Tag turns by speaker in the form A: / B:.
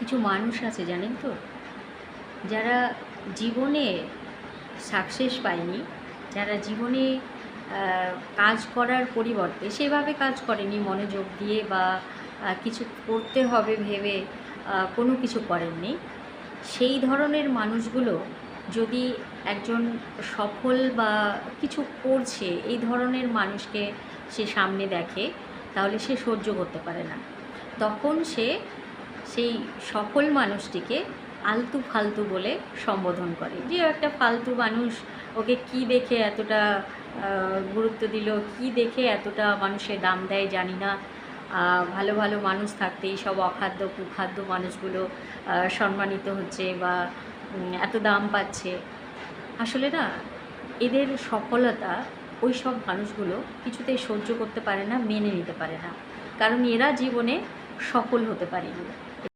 A: কিছু মানুষ আছে জানেন তো, যারা জীবনে সাকসেস পায়নি, যারা জীবনে কাজ করার পরিবর্তে সেভাবে কাজ করেনি মনোযোগ দিয়ে বা কিছু করতে হবে ভেবে কোনো কিছু করেননি, সেই ধরনের মানুষগুলো যদি একজন সফল বা কিছু করছে এই ধরনের মানুষকে সে সামনে দেখে, তাহলে সে সহ্য করতে পারে না। তখন সে সেই সফল মানুষটিকে আলতু ফালতু বলে সম্বোধন করে, যে একটা ফালতু মানুষ, ওকে কি দেখে এতটা গুরুত্ব দিল, কি দেখে এতটা মানুষের দাম দেয় জানি না। ভালো ভালো মানুষ থাকতে এই সব অখাদ্য কুখাদ্য মানুষগুলো সম্মানিত হচ্ছে বা এত দাম পাচ্ছে। আসলে না, এদের সফলতা ওই সব মানুষগুলো কিছুতেই সহ্য করতে পারে না, মেনে নিতে পারে না, কারণ এরা জীবনে সফল হতে পারেনি।